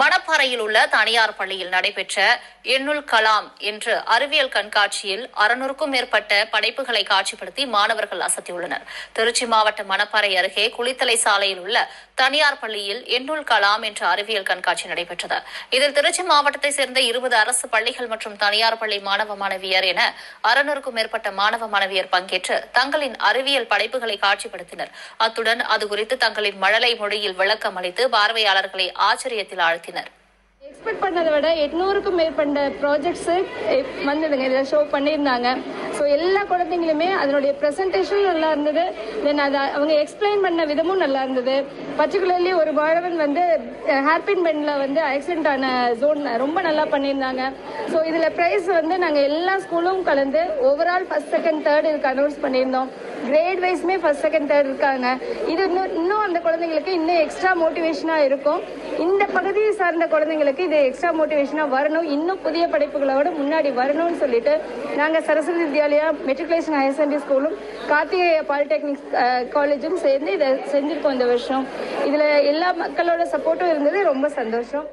மணப்பாறையில் உள்ள தனியார் பள்ளியில் நடைபெற்ற எண்ணுல் கலாம் என்ற அறிவியல் கண்காட்சியில் 600க்கும் மேற்பட்ட படைப்புகளை காட்சிப்படுத்தி மாணவர்கள் அசத்தியுள்ளனர். திருச்சி மாவட்டம் மணப்பாறை அருகே குளித்தலை சாலையில் உள்ள தனியார் பள்ளியில் எண்ணுல் கலாம் என்ற அறிவியல் கண்காட்சி நடைபெற்றது. இதில் திருச்சி மாவட்டத்தை சேர்ந்த 20 அரசு பள்ளிகள் மற்றும் தனியார் பள்ளி மாணவ மாணவியர் என 600க்கும் மேற்பட்ட மாணவ மாணவியர் பங்கேற்று தங்களின் அறிவியல் படைப்புகளை காட்சிப்படுத்தினர். அத்துடன் அது குறித்து தங்களின் மழலை மொழியில் விளக்கம் அளித்து பார்வையாளர்களை ஆச்சரியத்தில் ஆழ்த்தினர். எக்ஸ்பெக்ட் பண்ணதை விட 800க்கும் மேற்பட்ட ப்ராஜெக்ட்ஸு வந்ததுங்க. இதில் ஷோ பண்ணியிருந்தாங்க. ஸோ எல்லா குழந்தைங்களுமே அதனுடைய ப்ரெசன்டேஷனும் நல்லா இருந்தது. தென் அதை அவங்க எக்ஸ்பிளைன் பண்ண விதமும் நல்லா இருந்தது. பர்டிகுலர்லி ஒரு மாணவன் வந்து ஹேர்பின் பெண்டில் வந்து ஆக்சிடென்ட் ஆன ஜோன் ரொம்ப நல்லா பண்ணியிருந்தாங்க. ஸோ இதில் ப்ரைஸ் வந்து நாங்கள் எல்லா ஸ்கூலும் கலந்து ஓவரால் ஃபர்ஸ்ட் செகண்ட் தேர்ட் இதுக்கு அனௌன்ஸ் பண்ணியிருந்தோம். கிரேட் வைஸ்மே ஃபர்ஸ்ட் செகண்ட் தேர்ட் இருக்காங்க. இது இன்னும் அந்த குழந்தைங்களுக்கு இன்னும் எக்ஸ்ட்ரா மோட்டிவேஷனாக இருக்கும். இந்த பகுதியை சார்ந்த குழந்தைங்களுக்கு இது எக்ஸ்ட்ரா மோட்டிவேஷனாக வரணும், இன்னும் புதிய படைப்புகளோட முன்னாடி வரணும்னு சொல்லிட்டு நாங்கள் Saraswathi Vidyalaya matriculation higher secondary ஸ்கூலும் கார்த்திகேய பாலிடெக்னிக் காலேஜும் சேர்ந்து இதை செஞ்சுருக்கோம் இந்த வருஷம். இதில் எல்லா மக்களோட சப்போர்ட்டும் இருந்தது. ரொம்ப சந்தோஷம்.